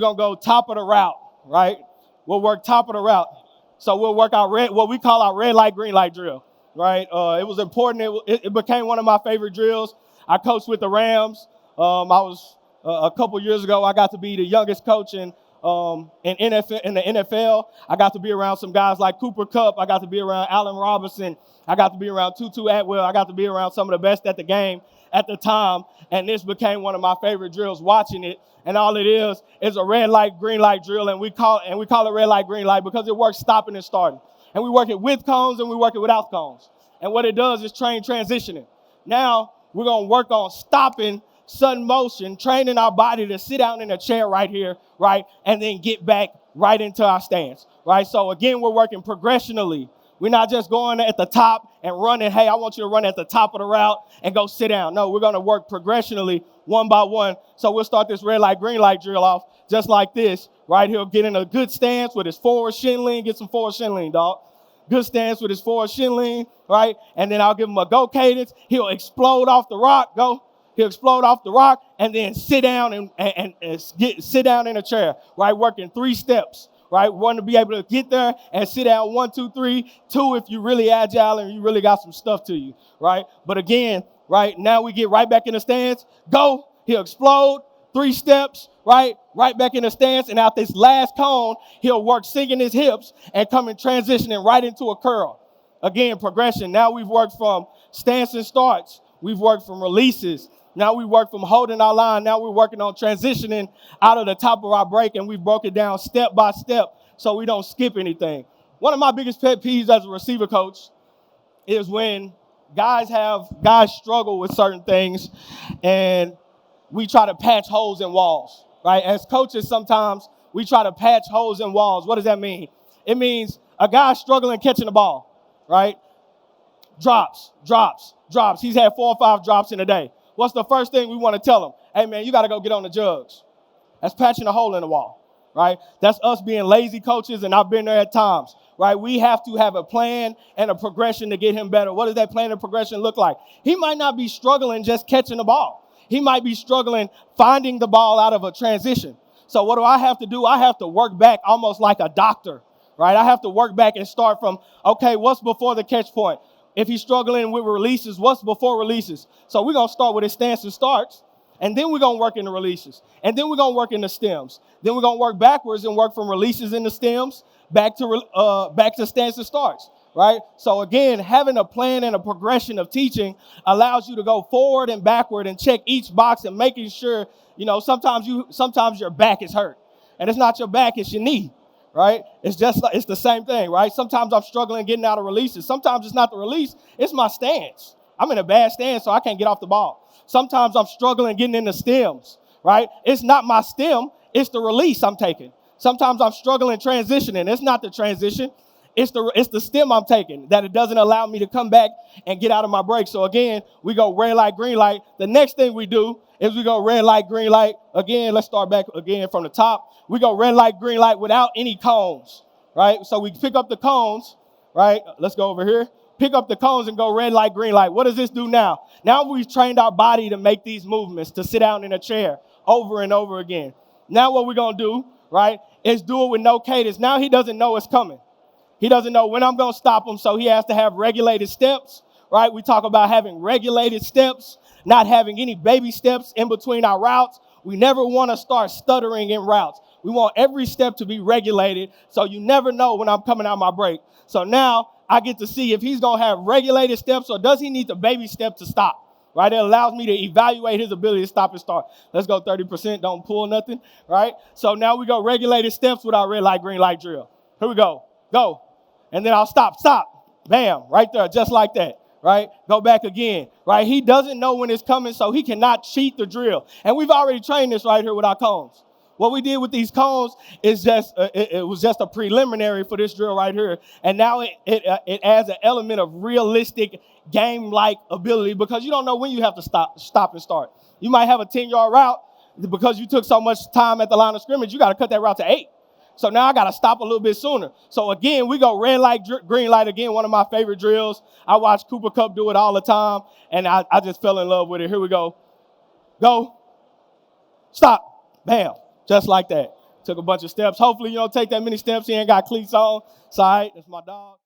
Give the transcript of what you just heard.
We're going to go top of the route, right? We'll work top of the route. So we'll work our what we call our red light, green light drill, right? It was important. It became one of my favorite drills. I coached with the Rams. I was a couple years ago, I got to be the youngest coach in the NFL. I got to be around some guys like Cooper Kupp. I got to be around Allen Robinson. I got to be around Tutu Atwell. I got to be around some of the best at the game at the time. And this became one of my favorite drills, watching it. And all it is a red light, green light drill. And we call it red light, green light because it works stopping and starting. And we work it with cones and we work it without cones. And what it does is train transitioning. Now we're going to work on stopping sudden motion, training our body to sit down in a chair right here, right, and then get back right into our stance, right? So, again, we're working progressionally. We're not just going at the top and running, hey, I want you to run at the top of the route and go sit down. No, we're going to work progressionally one by one. So we'll start this red light, green light drill off just like this, right? He'll get in a good stance with his forward shin lean. Get some forward shin lean, dog. Good stance with his forward shin lean, right? And then I'll give him a go cadence. He'll explode off the rock, go. He'll explode off the rock and then sit down and sit down in a chair, right? Working 3 steps, right? One to be able to get there and sit down 1, 2, 3. 2 if you're really agile and you really got some stuff to you, right? But again, right now we get right back in the stance. Go. He'll explode. 3 steps, right? Right back in the stance. And out this last cone, he'll work sinking his hips and coming transitioning right into a curl. Again, progression. Now we've worked from stance and starts. We've worked from releases. Now we work from holding our line. Now we're working on transitioning out of the top of our break, and we've broken down step by step so we don't skip anything. One of my biggest pet peeves as a receiver coach is when guys struggle with certain things, and we try to patch holes in walls, right? As coaches, sometimes we try to patch holes in walls. What does that mean? It means a guy struggling catching the ball, right? Drops. He's had 4 or 5 drops in a day. What's the first thing we want to tell him? Hey, man, you got to go get on the jugs. That's patching a hole in the wall, right? That's us being lazy coaches, and I've been there at times, right? We have to have a plan and a progression to get him better. What does that plan and progression look like? He might not be struggling just catching the ball. He might be struggling finding the ball out of a transition. So what do I have to do? I have to work back almost like a doctor, right? I have to work back and start from, okay, what's before the catch point? If he's struggling with releases, what's before releases? So we're going to start with his stance and starts, and then we're going to work in the releases. And then we're going to work in the stems. Then we're going to work backwards and work from releases in the stems back to stance and starts, right? So again, having a plan and a progression of teaching allows you to go forward and backward and check each box and making sure, sometimes your back is hurt. And it's not your back, it's your knee. Right? It's the same thing, right? Sometimes I'm struggling getting out of releases. Sometimes it's not the release, it's my stance. I'm in a bad stance, so I can't get off the ball. Sometimes I'm struggling getting in the stems, right? It's not my stem, it's the release I'm taking. Sometimes I'm struggling transitioning. It's not the transition, it's the stem I'm taking that it doesn't allow me to come back and get out of my break. So again, we go red light, green light. The next thing we do is we go red light, green light. Again, let's start back again from the top. We go red light, green light without any cones, right? So we pick up the cones, right? Let's go over here. Pick up the cones and go red light, green light. What does this do now? Now we've trained our body to make these movements, to sit down in a chair over and over again. Now what we're going to do, right, is do it with no cadence. Now he doesn't know it's coming. He doesn't know when I'm going to stop him, so he has to have regulated steps, right? We talk about having regulated steps, not having any baby steps in between our routes. We never want to start stuttering in routes. We want every step to be regulated, so you never know when I'm coming out my break. So now I get to see if he's going to have regulated steps or does he need the baby step to stop, right? It allows me to evaluate his ability to stop and start. Let's go 30%, don't pull nothing, right? So now we go regulated steps with our red light, green light drill. Here we go. Go. And then I'll stop. Bam, right there, just like that. Right? Go back again, right? He doesn't know when it's coming, so he cannot cheat the drill. And we've already trained this right here with our cones. What we did with these cones is it was just a preliminary for this drill right here. And now it adds an element of realistic game-like ability because you don't know when you have to stop and start. You might have a 10-yard route because you took so much time at the line of scrimmage, you got to cut that route to 8. So now I got to stop a little bit sooner. So again, we go red light, green light. Again, one of my favorite drills. I watch Cooper Kupp do it all the time, and I just fell in love with it. Here we go. Go. Stop. Bam. Just like that. Took a bunch of steps. Hopefully you don't take that many steps. He ain't got cleats on. It's all right. That's my dog.